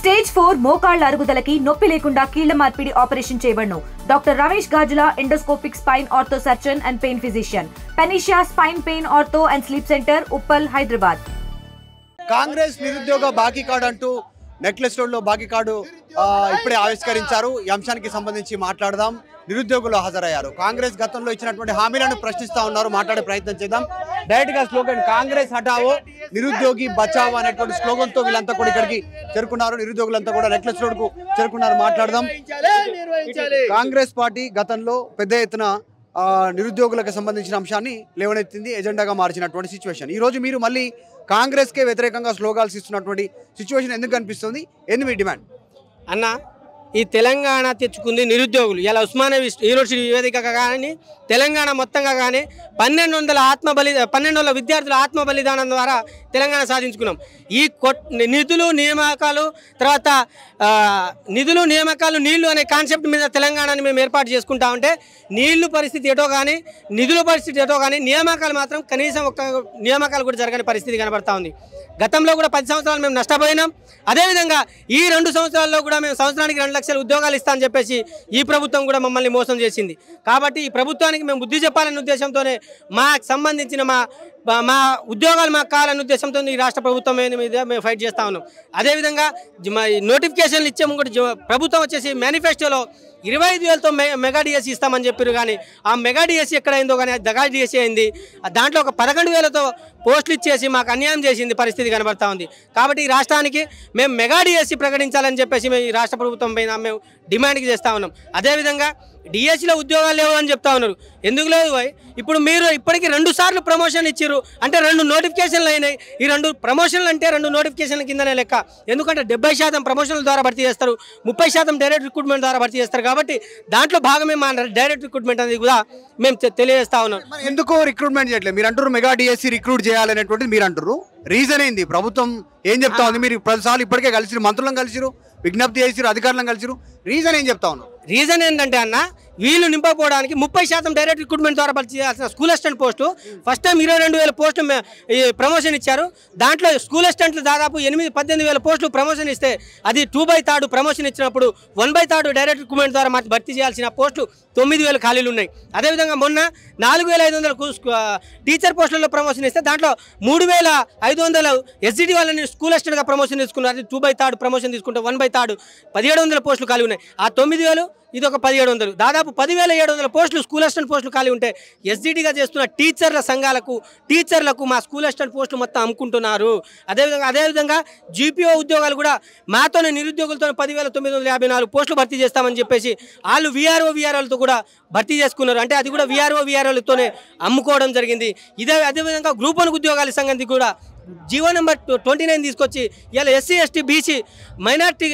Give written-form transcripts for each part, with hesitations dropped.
Stage 4 మోకాళ్ల అరుగుదలకి నొప్పి లేకుండా కీళ్ల మార్పిడి ఆపరేషన్ చేయబడును. Doctor Ramesh Gajula, endoscopic spine ortho surgeon and pain physician, పెనిషియా spine pain ortho and sleep centre, Uppal, Hyderabad. Congress నిరుద్యోగ బాకీ కార్డు అంటూ నెక్లెస్ రోడ్ లో బాకీ కార్డు ఇప్పుడే ఆవిష్కరించారు. ఈ అంశానికి సంబంధించి మాట్లాడదాం. నిరుద్యోగులు హాజరయ్యారు. కాంగ్రెస్ గతంలో ఇచ్చినటువంటి హామీలను ప్రశ్నిస్తా ఉన్నారు. మాట్లాడే ప్రయత్నం చేద్దాం. డైరెక్ట్ గా స్లోగన్ కాంగ్రెస్ హటావో నిరుద్యోగి బచావో అనేటువంటి స్లోగన్ తో వీళ్ళంతా కూడా ఇక్కడికి చేరుకున్నారు. నిరుద్యోగులంతా కూడా నెక్లెస్ రోడ్ కు చేరుకున్నారు. మాట్లాడదాం. కాంగ్రెస్ పార్టీ గతంలో పెద్ద ఎత్తున నిరుద్యోగులకు సంబంధించిన అంశాన్ని లేవనెత్తింది, ఎజెండాగా మార్చినటువంటి సిచ్యువేషన్. ఈ రోజు మీరు మళ్ళీ కాంగ్రెస్ కే వ్యతిరేకంగా స్లోగాల్స్ ఇస్తున్నటువంటి సిచ్యువేషన్ ఎందుకు కనిపిస్తుంది? ఎందుకు మీ డిమాండ్? అన్న, ఈ తెలంగాణ తెచ్చుకుంది నిరుద్యోగులు. ఇలా ఉస్మానియా యూనివర్సిటీ వేదిక కానీ తెలంగాణ మొత్తంగా కానీ 1200 విద్యార్థుల ఆత్మ బలిదానం ద్వారా తెలంగాణ సాధించుకున్నాం. ఈ నిధులు నియామకాలు తర్వాత నీళ్లు అనే కాన్సెప్ట్ మీద తెలంగాణని మేము ఏర్పాటు చేసుకుంటా ఉంటే నీళ్లు పరిస్థితి ఎటో కానీ నిధుల పరిస్థితి ఎటో కానీ నియామకాలు మాత్రం కనీసం ఒక్క నియామకాలు కూడా జరగని పరిస్థితి కనబడతా ఉంది. గతంలో కూడా 10 సంవత్సరాలు మేము నష్టపోయినాం. అదేవిధంగా ఈ 2 సంవత్సరాల్లో కూడా మేము సంవత్సరానికి 2 లక్షల ఉద్యోగాలు ఇస్తామని చెప్పేసి ఈ ప్రభుత్వం కూడా మమ్మల్ని మోసం చేసింది. కాబట్టి ఈ ప్రభుత్వానికి మేము బుద్ధి చెప్పాలనే ఉద్దేశంతోనే మాకు సంబంధించిన మా ఉద్యోగాలు మాకు కావాలనే ఉద్దేశంతో ఈ రాష్ట్ర ప్రభుత్వం మీద మేము ఫైట్ చేస్తూ ఉన్నాం. అదేవిధంగా నోటిఫికేషన్లు ఇచ్చే కూడా ప్రభుత్వం వచ్చేసి మేనిఫెస్టోలో 25,000తో మెగా డిఎస్సీ ఇస్తామని చెప్పారు. కానీ ఆ మెగా డిఎస్సీ ఎక్కడైందో కానీ దగా డిఎస్సీ అయింది. దాంట్లో ఒక 11,000తో పోస్టులు ఇచ్చేసి మాకు అన్యాయం చేసింది పరిస్థితి కనబడతా ఉంది. కాబట్టి ఈ రాష్ట్రానికి మేము మెగా డిఎస్సీ ప్రకటించాలని చెప్పేసి మేము ఈ రాష్ట్ర ప్రభుత్వం పైన మేము డిమాండ్కి చేస్తూ ఉన్నాం. అదేవిధంగా డిఎస్సీలో ఉద్యోగాలు లేవు అని చెప్తా ఉన్నారు. ఎందుకు లేవు? ఇప్పుడు మీరు ఇప్పటికీ 2 సార్లు ప్రమోషన్ ఇచ్చారు అంటే 2 నోటిఫికేషన్లు అయినాయి. ఈ 2 ప్రమోషన్లు అంటే 2 నోటిఫికేషన్ల కిందనే లెక్క. ఎందుకంటే 70% ప్రమోషన్ల ద్వారా భర్తీ చేస్తారు, 30% డైరెక్ట్ రిక్రూట్మెంట్ ద్వారా భర్తీ చేస్తారు. కాబట్టి దాంట్లో భాగమే మా డైరెక్ట్ రిక్రూట్మెంట్ అనేది కూడా మేము తెలియజేస్తా ఉన్నాం. ఎందుకు రిక్రూట్మెంట్ చేయట్లేదు? మీరు అంటారు మెగా డిఎస్సీ రిక్రూట్ చేయాలనేటువంటిది మీరు అంటారు. రీజన్ ఏంది? ప్రభుత్వం ఏం చెప్తా ఉంది? మీరు 10 సార్లు ఇప్పటికే కలిసిరు, మంత్రులను కలిసిరు, విజ్ఞప్తి చేసిరు, అధికారులను కలిసిరు. రీజన్ ఏం చెప్తా ఉన్నారు? రీజన్ ఏంటంటే అన్న, వీళ్ళు నింపకపోవడానికి 30% డైరెక్ట్ రిక్రూట్మెంట్ ద్వారా భర్తీ చేయాల్సిన school assistant post first time 22,000 పోస్టులు ప్రమోషన్ ఇచ్చారు. దాంట్లో స్కూల్ అసిస్టెంట్లు దాదాపు 18,000 పోస్టులు ప్రమోషన్ ఇస్తే అది 2/3 ప్రమోషన్ ఇచ్చినప్పుడు 1/3 డైరెక్ట్ రిక్రూట్మెంట్ ద్వారా భర్తీ చేయాల్సిన పోస్టులు 9,000 ఖాళీలు ఉన్నాయి. అదేవిధంగా మొన్న 4,500 టీచర్ పోస్టులలో ప్రమోషన్ ఇస్తే దాంట్లో 3,500 ఎస్జిటి వాళ్ళని స్కూల్ అసిస్టెంట్గా ప్రమోషన్ తీసుకున్నారు. అది 2/3 ప్రమోషన్ తీసుకుంటే 1/3 1700 పోస్టులు ఖాళీ ఉన్నాయి. ఆ 9,000 ఇది ఒక 1,700, దాదాపు 10,700 పోస్టులు స్కూల్ అసిస్టెంట్ పోస్టులు ఖాళీ ఉంటే ఎస్జిటిగా చేస్తున్న టీచర్ల సంఘాలకు టీచర్లకు మా స్కూల్ అసిస్టెంట్ పోస్టులు మొత్తం అమ్ముకుంటున్నారు. అదేవిధంగా జీపీఓ ఉద్యోగాలు కూడా మాతోనే నిరుద్యోగులతో 10,954 పోస్టులు భర్తీ చేస్తామని చెప్పేసి వాళ్ళు వీఆర్ఓలతో కూడా భర్తీ చేసుకున్నారు. అంటే అది కూడా వీఆర్ఓలతోనే అమ్ముకోవడం జరిగింది. అదేవిధంగా గ్రూప్ 1 ఉద్యోగాల సంగతి కూడా జీవో నెంబర్ 29 తీసుకొచ్చి ఇలా SC ST BC minority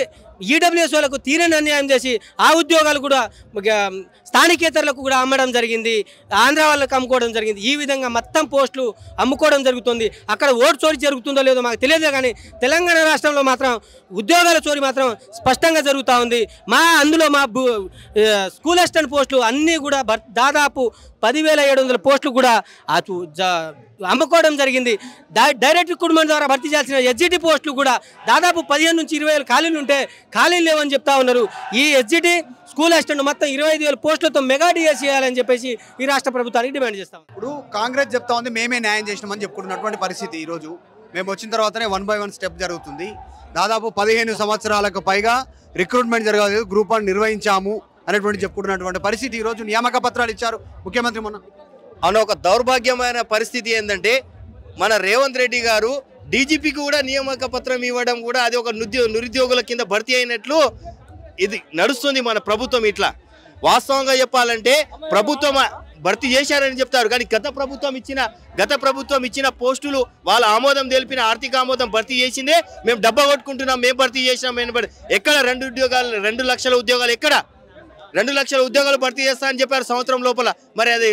EWS వాళ్ళకు తీరని అన్యాయం చేసి ఆ ఉద్యోగాలు కూడా స్థానికేతరులకు కూడా అమ్మడం జరిగింది, ఆంధ్ర వాళ్ళకు అమ్ముకోవడం జరిగింది. ఈ విధంగా మొత్తం పోస్టులు అమ్ముకోవడం జరుగుతుంది. అక్కడ ఓటు చోరీ జరుగుతుందో లేదో మాకు తెలియదు, కానీ తెలంగాణ రాష్ట్రంలో మాత్రం ఉద్యోగాల చోరీ మాత్రం స్పష్టంగా జరుగుతూ ఉంది. అందులో మా స్కూల్ అసిస్టెంట్ పోస్టులు అన్నీ కూడా దాదాపు 10,700 పోస్టులు కూడా అమ్ముకోవడం జరిగింది. డైరెక్ట్ రిక్రూట్మెంట్ ద్వారా భర్తీ చేయాల్సిన ఎస్జిటి పోస్టులు కూడా దాదాపు 15 నుంచి 20,000 ఖాళీలు ఉంటే ఖాళీలు లేవని చెప్తా ఉన్నారు. ఈ ఎస్జిటి స్కూల్ అసిస్టెంట్ మొత్తం 25,000 పోస్టులతో మెగా డిఎస్సీ చేయాలని చెప్పేసి ఈ రాష్ట్ర ప్రభుత్వానికి డిమాండ్ చేస్తాం. ఇప్పుడు కాంగ్రెస్ చెప్తా ఉంది మేమే న్యాయం చేసినామని చెప్పుకుంటున్నటువంటి పరిస్థితి. ఈరోజు మేము వచ్చిన తర్వాతనే 1 by 1 స్టెప్ జరుగుతుంది. దాదాపు 15 సంవత్సరాలకు పైగా రిక్రూట్మెంట్ జరగలేదు, గ్రూప్ 1 నిర్వహించాము అనేటువంటి చెప్పుకుంటున్నటువంటి పరిస్థితి. ఈరోజు నియామక పత్రాలు ఇచ్చారు ముఖ్యమంత్రి మొన్న. అన్న ఒక దౌర్భాగ్యమైన పరిస్థితి ఏంటంటే మన రేవంత్ రెడ్డి గారు డీజీపీకి కూడా నియామక పత్రం ఇవ్వడం కూడా అది ఒక నిరుద్యోగుల కింద భర్తీ అయినట్లు ఇది నడుస్తుంది మన ప్రభుత్వం. ఇట్లా వాస్తవంగా చెప్పాలంటే ప్రభుత్వం భర్తీ చేశారని చెప్తారు, కానీ గత ప్రభుత్వం ఇచ్చిన పోస్టులు వాళ్ళ ఆమోదం తెలిపిన ఆర్థిక ఆమోదం భర్తీ చేసిందే మేము డబ్బా కొట్టుకుంటున్నాం, మేము భర్తీ చేసినాం. ఎక్కడ 2 లక్షల ఉద్యోగాలు ఎక్కడ 2 లక్షల ఉద్యోగాలు భర్తీ చేస్తా అని చెప్పారు సంవత్సరం లోపల. మరి అది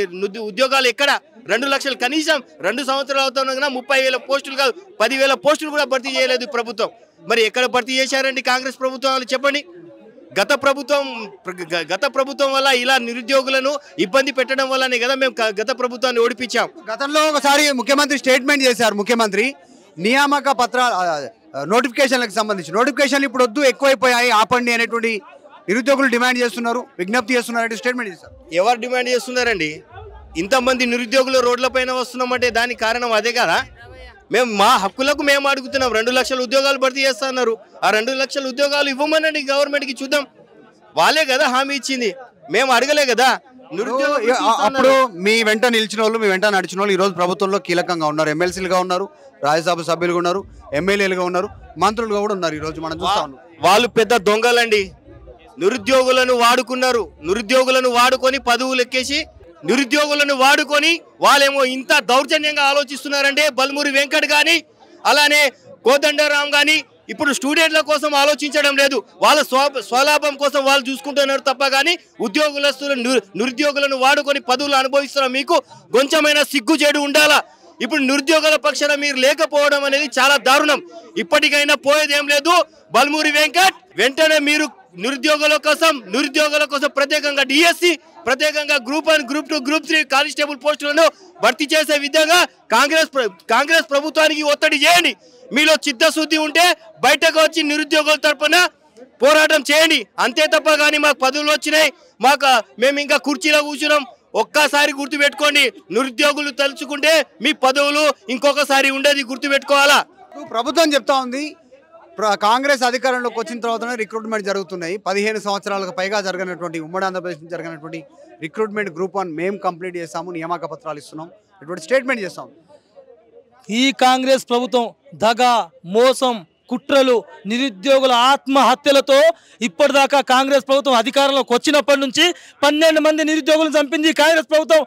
ఉద్యోగాలు ఎక్కడ? 2 లక్షలు కనీసం 2 సంవత్సరాలు అవుతున్నా 30,000 పోస్టులు కాదు 10,000 పోస్టులు కూడా భర్తీ చేయలేదు ప్రభుత్వం. మరి ఎక్కడ భర్తీ చేశారండి కాంగ్రెస్ ప్రభుత్వం? చెప్పండి. గత ప్రభుత్వం వల్ల ఇలా నిరుద్యోగులను ఇబ్బంది పెట్టడం వల్లనే కదా మేము గత ప్రభుత్వాన్ని ఓడిపించాం. గతంలో ఒకసారి ముఖ్యమంత్రి స్టేట్మెంట్ చేశారు. ముఖ్యమంత్రి నియామక పత్రాలు నోటిఫికేషన్లకు సంబంధించి నోటిఫికేషన్లు ఇప్పుడు వద్దు, ఎక్కువైపోయాయి, ఆపండి అనేటువంటి నిరుద్యోగులు డిమాండ్ చేస్తున్నారు, విజ్ఞప్తి చేస్తున్నారు, స్టేట్మెంట్ చేస్తారు. ఎవరు డిమాండ్ చేస్తున్నారండి? ఇంతమంది నిరుద్యోగులు రోడ్లపైన వస్తున్నామంటే దానికి కారణం అదే కదా. మేము మా హక్కులకు మేము అడుగుతున్నాం. 2 లక్షల ఉద్యోగాలు భర్తీ చేస్తున్నారు. ఆ 2 లక్షల ఉద్యోగాలు ఇవ్వమనండి గవర్నమెంట్కి, చూద్దాం. వాళ్ళే కదా హామీ ఇచ్చింది, మేము అడగలే కదా. అప్పుడు మీ వెంట నిలిచిన వాళ్ళు, మీ వెంట నడిచిన వాళ్ళు ఈరోజు ప్రభుత్వంలో కీలకంగా ఉన్నారు. ఎమ్మెల్సీలుగా ఉన్నారు, రాజ్యసభ సభ్యులుగా ఉన్నారు, ఎమ్మెల్యేలుగా ఉన్నారు, మంత్రులుగా కూడా ఉన్నారు. ఈరోజు మనం చూస్తా ఉన్నాం. వాళ్ళు పెద్ద దొంగలండి. నిరుద్యోగులను వాడుకున్నారు. నిరుద్యోగులను వాడుకొని పదవులు ఎక్కేసి నిరుద్యోగులను వాడుకొని వాళ్ళేమో ఇంత దౌర్జన్యంగా ఆలోచిస్తున్నారంటే బల్మూరి వెంకట్ కానీ అలానే కోదండరాం కానీ ఇప్పుడు స్టూడెంట్ల కోసం ఆలోచించడం లేదు. వాళ్ళ స్వలాభం కోసం వాళ్ళు చూసుకుంటున్నారు తప్ప కానీ నిరుద్యోగులను వాడుకొని పదవులు అనుభవిస్తున్న మీకు కొంచెమైనా సిగ్గు చెడు ఉండాలా. ఇప్పుడు నిరుద్యోగుల పక్షాన మీరు లేకపోవడం అనేది చాలా దారుణం. ఇప్పటికైనా పోయేదేం లేదు. బల్మూరి వెంకట్ వెంటనే మీరు నిరుద్యోగుల కోసం ప్రత్యేకంగా డిఎస్సి, ప్రత్యేకంగా గ్రూప్ 1, గ్రూప్ 2, గ్రూప్ 3 కానిస్టేబుల్ పోస్టులను భర్తీ చేసే విధంగా కాంగ్రెస్ ప్రభుత్వానికి ఒత్తిడి చేయండి. మీలో చిత్తశుద్ధి ఉంటే బయటకు వచ్చి నిరుద్యోగుల తరపున పోరాటం చేయండి. అంతే తప్ప కానీ మాకు పదవులు వచ్చినాయి, మేము ఇంకా కుర్చీలో కూర్చున్నాం, ఒక్కసారి గుర్తుపెట్టుకోండి. నిరుద్యోగులు తలుచుకుంటే మీ పదవులు ఇంకొకసారి ఉండేది, గుర్తుపెట్టుకోవాలా. ప్రభుత్వం చెప్తా ఉంది కాంగ్రెస్ అధికారంలోకి వచ్చిన తర్వాతనే రిక్రూట్మెంట్ జరుగుతున్నాయి. 15 సంవత్సరాలకు పైగా జరిగినటువంటి ఉమ్మడి ఆంధ్రప్రదేశ్ జరిగినటువంటి రిక్రూట్మెంట్ గ్రూప్ 1 మేము కంప్లీట్ చేస్తాము, నియామక పత్రాలు ఇస్తున్నాం, ఇటువంటి స్టేట్మెంట్ చేస్తాం. ఈ కాంగ్రెస్ ప్రభుత్వం దగ, మోసం, కుట్రలు, నిరుద్యోగుల ఆత్మహత్యలతో ఇప్పటిదాకా కాంగ్రెస్ ప్రభుత్వం అధికారంలోకి వచ్చినప్పటి నుంచి 12 మంది నిరుద్యోగులను చంపింది కాంగ్రెస్ ప్రభుత్వం.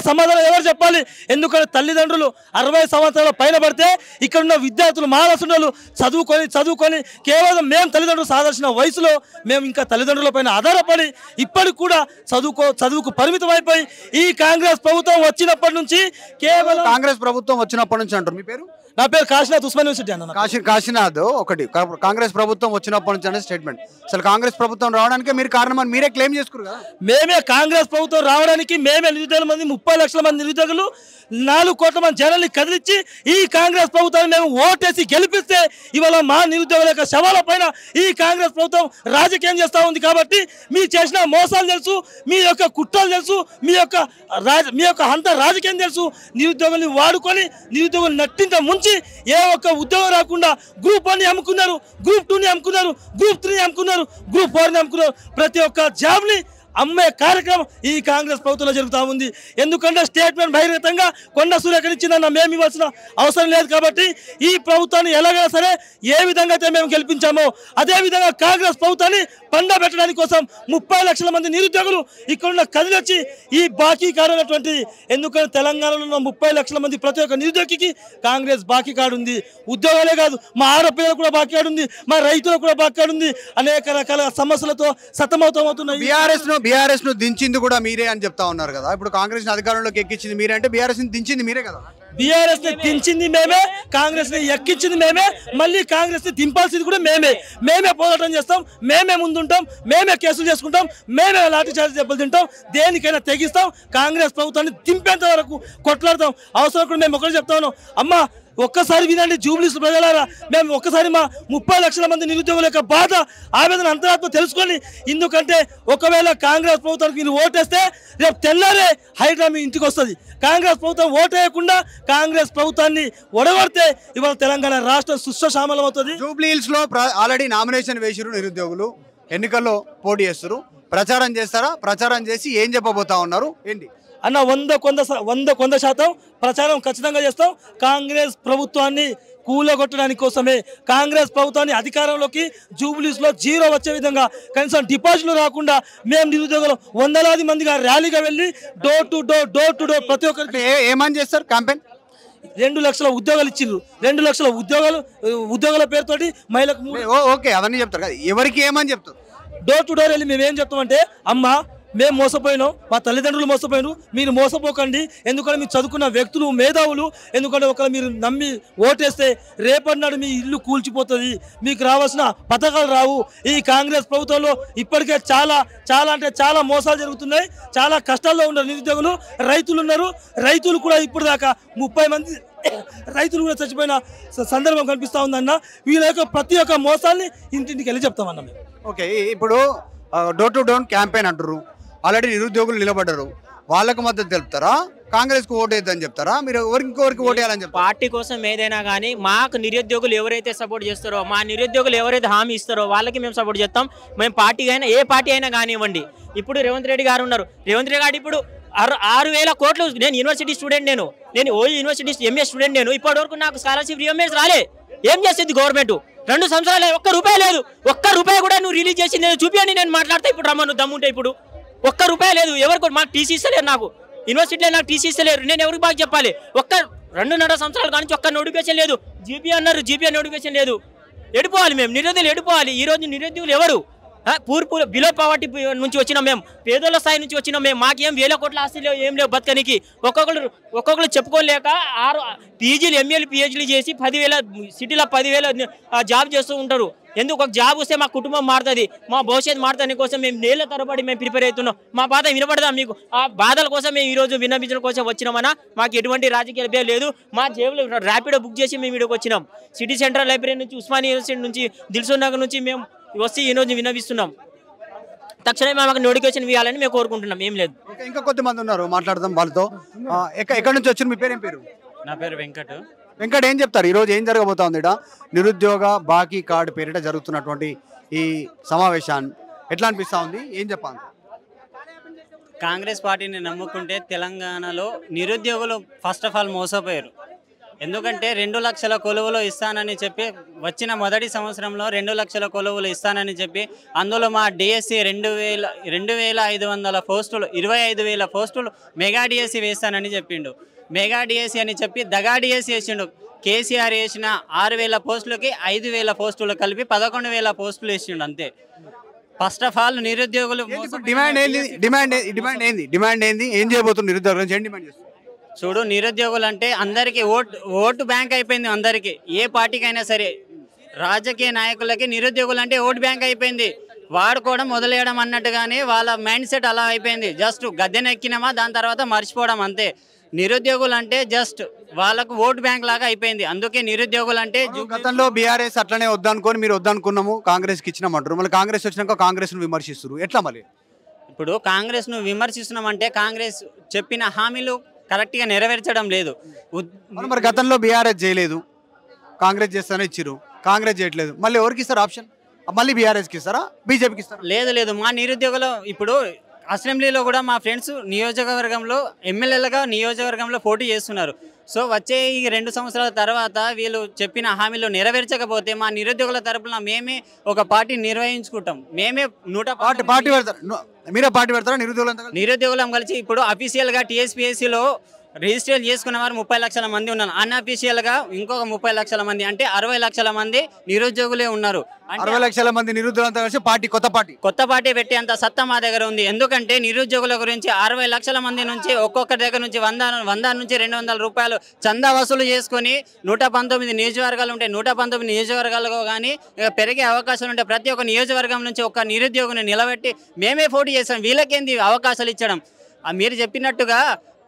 సమాధానం ఎవరు చెప్పాలి? ఎందుకంటే తల్లిదండ్రులు 60 సంవత్సరాల పైన పడితే ఇక్కడున్న విద్యార్థులు మానసులు చదువుకొని కేవలం మేము తల్లిదండ్రులు సాధారణ వయసులో మేము ఇంకా తల్లిదండ్రుల పైన ఆధారపడి ఇప్పటికి కూడా చదువుకు పరిమితం అయిపోయి ఈ కాంగ్రెస్ ప్రభుత్వం వచ్చినప్పటి నుంచి కేవలం కాంగ్రెస్ ప్రభుత్వం వచ్చినప్పటి నుంచి అంటారు. మీ పేరు? నా పేరు కాశీనాథ్, ఉస్మాన్ యూనివర్సిటీ అన్న. కాశీనాథ్. ఒకటి కాంగ్రెస్ ప్రభుత్వం వచ్చినప్పటి నుంచి అనే స్టేట్మెంట్. అసలు కాంగ్రెస్ ప్రభుత్వం రావడానికి మీరు కారణం అని మీరే క్లెయిమ్ చేసుకురు కదా. మేమే కాంగ్రెస్ ప్రభుత్వం రావడానికి మేమే నిరుద్యోగుల మంది 30 లక్షల మంది నిరుద్యోగులు 4 కోట్ల మంది జనాల్ని కదిలించి ఈ కాంగ్రెస్ ప్రభుత్వాన్ని మేము ఓటేసి గెలిపిస్తే ఇవాళ మా నిరుద్యోగుల యొక్క శవాల పైన ఈ కాంగ్రెస్ ప్రభుత్వం రాజకీయం చేస్తూ ఉంది. కాబట్టి మీరు చేసిన మోసాలు తెలుసు, మీ యొక్క కుట్రలు తెలుసు, మీ యొక్క అంత రాజకీయం తెలుసు. నిరుద్యోగుల్ని వాడుకొని నిరుద్యోగులు నట్టింత ముంచి ఏ ఒక్క ఉద్యోగం రాకుండా గ్రూప్ 1ని అమ్ముకున్నారు, గ్రూప్ 2ని అమ్ముకున్నారు, గ్రూప్ 3ని అమ్ముకున్నారు, గ్రూప్ 4ని అమ్ముకున్నారు. ప్రతి ఒక్క జాబ్ని అమ్మే కార్యక్రమం ఈ కాంగ్రెస్ ప్రభుత్వంలో జరుగుతూ ఉంది. ఎందుకంటే స్టేట్మెంట్ బహిరంగంగా కొండ సూర్యకరించిందన్న మేము ఇవ్వాల్సిన అవసరం లేదు. కాబట్టి ఈ ప్రభుత్వాన్ని ఎలాగైనా సరే ఏ విధంగా అయితే మేము గెలిపించామో అదేవిధంగా కాంగ్రెస్ ప్రభుత్వాన్ని పండబెట్టడానికి కోసం 30 లక్షల మంది నిరుద్యోగులు ఇక్కడున్న కదిలొచ్చి ఈ బాకీ కార్డు ఉన్నటువంటి, ఎందుకంటే తెలంగాణలో ఉన్న 30 లక్షల మంది ప్రతి ఒక్క నిరుద్యోగికి కాంగ్రెస్ బాకీ కార్డు ఉంది. ఉద్యోగాలే కాదు, మా ఆడపిల్లలకు కూడా బాకీ కార్డు ఉంది, మా రైతులకు కూడా బాకీ కార్డు ఉంది. అనేక రకాల సమస్యలతో సతమవుతున్న బీఆర్ఎస్ ను దించింది కూడా మీరే అని చెప్తా ఉన్నారు కదా. ఇప్పుడు కాంగ్రెస్ అధికారంలోకి ఎక్కించింది మీరే అంటే బీఆర్ఎస్ ని దించింది మీరే కదా. బీఆర్ఎస్ ని దించింది మేమే, కాంగ్రెస్ ని ఎక్కించింది మేమే, మళ్ళీ కాంగ్రెస్ ని దింపాల్సింది కూడా మేమే పోరాటం చేస్తాం, మేమే ముందుంటాం, మేమే కేసులు చేసుకుంటాం, మేమే లాఠీ చార్జ్ దెబ్బలు తింటాం, దేనికైనా తెగిస్తాం. కాంగ్రెస్ ప్రభుత్వాన్ని దింపేంత వరకు కొట్లాడతాం. అవసరం కూడా మేము ఒకటి చెప్తా ఉన్నాం. అమ్మ ఒక్కసారి వినండి జూబ్లీస్ ప్రజలారా, మేము ఒక్కసారి మా 30 లక్షల మంది నిరుద్యోగుల యొక్క బాధ, ఆవేదన, అంతరాత్మ తెలుసుకొని, ఎందుకంటే ఒకవేళ కాంగ్రెస్ ప్రభుత్వానికి మీరు ఓటేస్తే రేపు తెల్లారే హైడ్రా మీ ఇంటికి వస్తుంది. కాంగ్రెస్ ప్రభుత్వం ఓటేయకుండా కాంగ్రెస్ ప్రభుత్వాన్ని ఒడగొడితే ఇవాళ తెలంగాణ రాష్ట్రం సుశ్శామలం అవుతుంది. జూబ్లీహిల్స్ లో ఆల్రెడీ నామినేషన్ వేసిరు నిరుద్యోగులు, ఎన్నికల్లో పోటీ చేస్తారు, ప్రచారం చేస్తారా? ప్రచారం చేసి ఏం చెప్పబోతా ఉన్నారు ఏంటి అన్న? 100% ప్రచారం ఖచ్చితంగా చేస్తాం. కాంగ్రెస్ ప్రభుత్వాన్ని కూలగొట్టడానికి కోసమే, కాంగ్రెస్ ప్రభుత్వాన్ని అధికారంలోకి జూబ్లీస్లో 0 వచ్చే విధంగా, కనీసం డిపాజిట్లు రాకుండా మేము నిరుద్యోగులు వందలాది మందిగా ర్యాలీగా వెళ్ళి డోర్ టు డోర్ ప్రతి ఒక్కరికి ఏమని చేస్తారు క్యాంపెయిన్? 2 లక్షల ఉద్యోగాలు ఇచ్చిండ్రు. 2 లక్షల ఉద్యోగాల పేరుతోటి మహిళలకు ఓకే అవన్నీ చెప్తారు కదా, ఎవరికి ఏమని చెప్తారు? డోర్ టు డోర్ వెళ్ళి మేము ఏం చెప్తామంటే, అమ్మ మేము మోసపోయినాం, మా తల్లిదండ్రులు మోసపోయినారు, మీరు మోసపోకండి. ఎందుకంటే మీరు చదువుకున్న వ్యక్తులు, మేధావులు. ఎందుకంటే ఒకవేళ మీరు నమ్మి ఓటేస్తే రేపటి నాడు మీ ఇల్లు కూల్చిపోతుంది, మీకు రావాల్సిన పథకాలు రావు. ఈ కాంగ్రెస్ ప్రభుత్వంలో ఇప్పటికే చాలా మోసాలు జరుగుతున్నాయి. చాలా కష్టాల్లో ఉన్నారు నిరుద్యోగులు, రైతులు ఉన్నారు. రైతులు కూడా ఇప్పుడు దాకా 30 మంది రైతులు కూడా చచ్చిపోయిన సందర్భం కనిపిస్తూ ఉందన్న. వీళ్ళ యొక్క ప్రతి ఒక్క మోసాన్ని ఇంటింటికి వెళ్ళి చెప్తామన్న మేము. ఓకే, ఇప్పుడు డోర్ టు డోర్ క్యాంపెయిన్ అంటారు, ఆల్రెడీ నిరుద్యోగులు నిలబడ్డారు, వాళ్ళకు మద్దతు తెలుపుతారా, కాంగ్రెస్ కు ఓటు వేద్దని చెప్తారా, మీరు ఇంకోరికి ఓటు వేయాలని చెప్తారా? పార్టీ కోసం ఏదైనా కానీ మాకు నిరుద్యోగులు ఎవరైతే సపోర్ట్ చేస్తారో, మా నిరుద్యోగులు ఎవరైతే హామీ ఇస్తారో వాళ్ళకి మేము సపోర్ట్ చేస్తాం. మేము పార్టీ అయినా ఏ పార్టీ అయినా కానివ్వండి. ఇప్పుడు రేవంత్ రెడ్డి గారు ఉన్నారు. రేవంత్ రెడ్డి గారు ఇప్పుడు 6,000 కోట్లు. నేను యూనివర్సిటీ స్టూడెంట్, నేను ఓయూ యూనివర్సిటీ ఎంఏ స్టూడెంట్. నేను ఇప్పటివరకు నాకు స్కాలర్షిప్ రియంబర్స్ రాలే. ఏం చేస్తుంది గవర్నమెంట్? 2 సంవత్సరాలు ఒక్క రూపాయి లేదు. ఒక్క రూపాయి కూడా నువ్వు రిలీజ్ చేసింది చూపించండి, నేను మాట్లాడతా. ఇప్పుడు రమ్మను దమ్ముంటే ఇప్పుడు ఒక్క రూపాయి లేదు. ఎవరికి మాకు టీసీ ఇస్తలేరు, నాకు యూనివర్సిటీలో నాకు టీసీ ఇస్తలేరు. నేను ఎవరికి బాగా చెప్పాలి? 2.5 సంవత్సరాల కానీ ఒక్క నోటిఫికేషన్ లేదు. జీపీ అన్నారు, జీపీ నోటిఫికేషన్ లేదు. ఎడిపోవాలి మేము, నిరుద్యోగులు ఎడిపోవాలి. ఈ రోజు నిరుద్యోగులు ఎవరు? పూర్పు బిలో పవర్టీ నుంచి వచ్చినాం మేము, పేదోళ్ళ స్థాయి నుంచి వచ్చినాం మేము. మాకేం 1000 కోట్ల ఆస్తులు ఏం లేవు బతకనికి. ఒక్కొక్కరు చెప్పుకోలేక పీజీలు ఎంఏలు పిహెచ్డీలు చేసి 10,000 సిటీలో 10,000 జాబ్ చేస్తూ ఉంటారు. ఎందుకు? ఒక జాబ్ వస్తే మా కుటుంబం మారుతుంది, మా భవిష్యత్తు మారుతుంది కోసం మేము నేళ్ల తరబడి మేము ప్రిపేర్ అవుతున్నాం. మా బాధ వినపడదాం మీకు? ఆ బాధల కోసం మేము ఈరోజు విన్నపించడం కోసం వచ్చినామన్నా. మాకు ఎటువంటి రాజకీయ భయం లేదు. మా జేబులో ర్యాపిడో బుక్ చేసి మేము ఇక్కడికి వచ్చినాం. సిటీ సెంట్రల్ లైబ్రరీ నుంచి, ఉస్మానియా యూనివర్సిటీ నుంచి, దిల్సుఖ్ నగర్ నుంచి మేము వస్తే ఈరోజు విన్నవిస్తున్నాం. తక్షణమే మాకు నోటిఫికేషన్ ఇవ్వాలని మేము కోరుకుంటున్నాం. ఏం లేదు. ఇంకా కొంతమంది ఉన్నారు, మాట్లాడదాం వాళ్ళతో. ఎక్కడి నుంచి వచ్చారు? మీ పేరు ఏం పేరు? నా పేరు వెంకట్. వెంకట్, ఏం చెప్తారు? ఈరోజు ఏం జరగబోతోంది? నిరుద్యోగ బాకీ కార్డు పేరిట జరుగుతున్నటువంటి ఈ సమావేశాన్ని ఎట్లా అనిపిస్తూ ఉంది? ఏం చెప్పాలి? కాంగ్రెస్ పార్టీని నమ్ముకుంటే తెలంగాణలో నిరుద్యోగులు ఫస్ట్ ఆఫ్ ఆల్ మోసపోయారు. ఎందుకంటే 2 లక్షల కొలువులు ఇస్తానని చెప్పి వచ్చిన మొదటి సంవత్సరంలో 2 లక్షల కొలువులు ఇస్తానని చెప్పి అందులో మా డిఎస్సి 2,500 పోస్టులు 25,000 పోస్టులు మెగా డిఎస్సి వేస్తానని చెప్పిండు. మెగా డిఎస్సి అని చెప్పి దగా డిఎస్సి వేసిండు. కేసీఆర్ వేసిన 6,000 పోస్టులకి 5,000 పోస్టులు కలిపి 11,000 పోస్టులు వేసిండు అంతే. ఫస్ట్ ఆఫ్ ఆల్ నిరుద్యోగులు డిమాండ్ ఏంది? ఏం చేయబోతున్నారు నిరుద్యోగులు? ఏం డిమాండ్ చేస్తారు? చూడు, నిరుద్యోగులు అంటే అందరికీ ఓటు బ్యాంక్ అయిపోయింది. అందరికీ ఏ పార్టీకైనా సరే రాజకీయ నాయకులకి నిరుద్యోగులు అంటే ఓటు బ్యాంక్ అయిపోయింది. వాడుకోవడం వదిలేయడం అన్నట్టుగానే వాళ్ళ మైండ్ సెట్ అలా అయిపోయింది. జస్ట్ గద్దెనెక్కినామా దాని తర్వాత మర్చిపోవడం అంతే. నిరుద్యోగులు అంటే జస్ట్ వాళ్ళకు ఓటు బ్యాంక్ లాగా అయిపోయింది. అందుకే నిరుద్యోగులు అంటే గతంలో బీఆర్ఎస్ అట్లనే వద్దనుకొని మీరు వద్దనుకున్నాము, కాంగ్రెస్కి ఇచ్చినామంటారు. మళ్ళీ కాంగ్రెస్ వచ్చినాక కాంగ్రెస్ను విమర్శిస్తారు. ఎట్లా మరి? ఇప్పుడు కాంగ్రెస్ను విమర్శిస్తున్నామంటే కాంగ్రెస్ చెప్పిన హామీలు కరెక్ట్గా నెరవేర్చడం లేదు. మరి గతంలో బీఆర్ఎస్ చేయలేదు, కాంగ్రెస్ చేస్తానే ఇచ్చిరు, కాంగ్రెస్ చేయట్లేదు, మళ్ళీ ఎవరికి ఇస్తారు ఆప్షన్? మళ్ళీ బీఆర్ఎస్కి ఇస్తారా, బీజేపీకి ఇస్తారా? లేదు. మా నిరుద్యోగులు ఇప్పుడు అసెంబ్లీలో కూడా మా ఫ్రెండ్స్ నియోజకవర్గంలో ఎమ్మెల్యేలుగా నియోజకవర్గంలో పోటీ చేస్తున్నారు. సో వచ్చే ఈ 2 సంవత్సరాల తర్వాత వీళ్ళు చెప్పిన హామీలు నెరవేర్చకపోతే మా నిరుద్యోగుల తరపున మేమే ఒక పార్టీ నిర్వహించుకుంటాం. మేమే పార్టీ పెడతారు. మీరే పార్టీ పెడతారా? నిరుద్యోగులం కలిసి ఇప్పుడు అఫీషియల్గా టీఎస్పీఎస్సీలో రిజిస్టర్ చేసుకున్న వారు 30 లక్షల మంది ఉన్నారు. అన్అఫీషియల్గా ఇంకొక 30 లక్షల మంది, అంటే 60 లక్షల మంది నిరుద్యోగులే ఉన్నారు. 60 లక్షల మంది నిరుద్యోగులంతా కలిసి కొత్త పార్టీ పెట్టే అంత సత్తా మా దగ్గర ఉంది. ఎందుకంటే నిరుద్యోగుల గురించి 60 లక్షల మంది నుంచి ఒక్కొక్కరి దగ్గర నుంచి 100 నుంచి 200 రూపాయలు చందా వసూలు చేసుకుని 119 నియోజకవర్గాలు ఉంటాయి. 119 నియోజకవర్గాలకు కానీ పెరిగే అవకాశాలు ఉంటాయి. ప్రతి ఒక్క నియోజకవర్గం నుంచి ఒక నిరుద్యోగిని నిలబెట్టి మేమే పోటీ చేస్తాం. వీళ్ళకేంది అవకాశాలు ఇచ్చడం? మీరు చెప్పినట్టుగా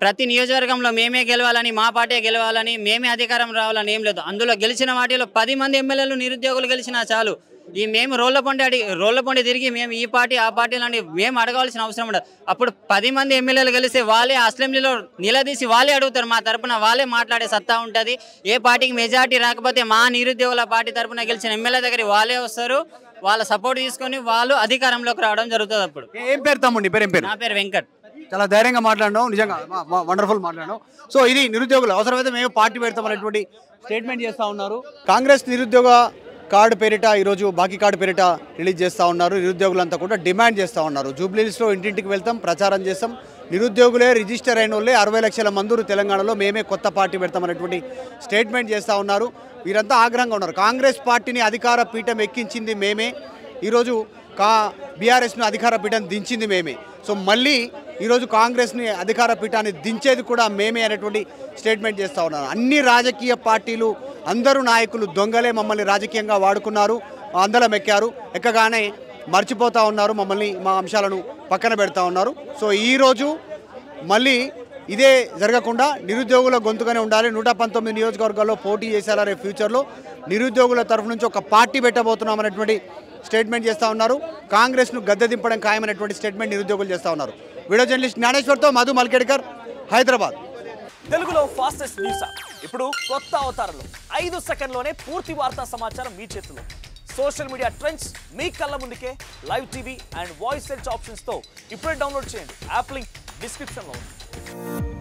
ప్రతి నియోజకవర్గంలో మేమే గెలవాలని, మా పార్టీ గెలవాలని, మేమే అధికారం రావాలని ఏం లేదు. అందులో గెలిచిన వాటిలో 10 మంది ఎమ్మెల్యేలు నిరుద్యోగులు గెలిచినా చాలు. ఈ మేము రోళ్లపొండి తిరిగి మేము ఈ పార్టీ ఆ పార్టీలని మేము అడగాల్సిన అవసరం ఉండదు. అప్పుడు 10 మంది ఎమ్మెల్యేలు గెలిస్తే వాళ్ళే అసెంబ్లీలో నిలదీసి వాళ్ళే అడుగుతారు. మా తరపున వాళ్ళే మాట్లాడే సత్తా ఉంటుంది. ఏ పార్టీకి మెజార్టీ రాకపోతే మా నిరుద్యోగుల పార్టీ తరపున గెలిచిన ఎమ్మెల్యే దగ్గర వాళ్ళే వస్తారు. వాళ్ళ సపోర్ట్ తీసుకొని వాళ్ళు అధికారంలోకి రావడం జరుగుతుంది. అప్పుడు ఏం పేరు తమ్ముడి? నా పేరు వెంకట్. చాలా ధైర్యంగా మాట్లాడినాం, నిజంగా వండర్ఫుల్ మాట్లాడినాం. సో ఇది నిరుద్యోగులు అవసరమైతే మేము పార్టీ పెడతామనేటువంటి స్టేట్మెంట్ చేస్తూ ఉన్నారు. కాంగ్రెస్ నిరుద్యోగ కార్డు పేరిట ఈరోజు బాకీ కార్డు పేరిట రిలీజ్ చేస్తూ ఉన్నారు. నిరుద్యోగులంతా కూడా డిమాండ్ చేస్తూ ఉన్నారు. జూబ్లీహిల్స్లో ఇంటింటికి వెళ్తాం, ప్రచారం చేస్తాం. నిరుద్యోగులే రిజిస్టర్ అయిన వాళ్ళే 60 లక్షల మంది తెలంగాణలో మేమే కొత్త పార్టీ పెడతామనేటువంటి స్టేట్మెంట్ చేస్తూ ఉన్నారు. వీరంతా ఆగ్రహంగా ఉన్నారు. కాంగ్రెస్ పార్టీని అధికార పీఠం ఎక్కించింది మేమే, ఈరోజు బీఆర్ఎస్ను అధికార పీఠం దించింది మేమే. సో మళ్ళీ ఈరోజు కాంగ్రెస్ని అధికార పీఠాన్ని దించేది కూడా మేమే అనేటువంటి స్టేట్మెంట్ చేస్తూ ఉన్నారు. అన్ని రాజకీయ పార్టీలు అందరూ నాయకులు దొంగలే, మమ్మల్ని రాజకీయంగా వాడుకున్నారు, అందలం ఎక్కారు, ఎక్కగానే మర్చిపోతూ ఉన్నారు, మమ్మల్ని మా అంశాలను పక్కన పెడతా ఉన్నారు. సో ఈరోజు మళ్ళీ ఇదే జరగకుండా నిరుద్యోగుల గొంతుగానే ఉండాలి. 119 నియోజకవర్గాల్లో పోటీ చేసేలా రేపు ఫ్యూచర్లో నిరుద్యోగుల తరఫు నుంచి ఒక పార్టీ పెట్టబోతున్నాం అనేటువంటి స్టేట్మెంట్ చేస్తూ ఉన్నారు. కాంగ్రెస్ను గద్దె దింపడం ఖాయమైనటువంటి స్టేట్మెంట్ నిరుద్యోగులు చేస్తూ ఉన్నారు. వీడియో జర్నలిస్ట్ జ్ఞానేశ్వర్తో మధు మల్కేడ్కర్, హైదరాబాద్. తెలుగులో ఫాస్టెస్ట్ న్యూస్ ఇప్పుడు కొత్త అవతారంలో 5 సెకండ్లోనే పూర్తి వార్తా సమాచారం మీ చేతిలో. సోషల్ మీడియా ట్రెండ్స్ మీ కళ్ళ ముందుకే live TV and voice search ఆప్షన్స్తో ఇప్పుడే డౌన్లోడ్ చేయండి. యాప్ లింక్ డిస్క్రిప్షన్లో ఉంది.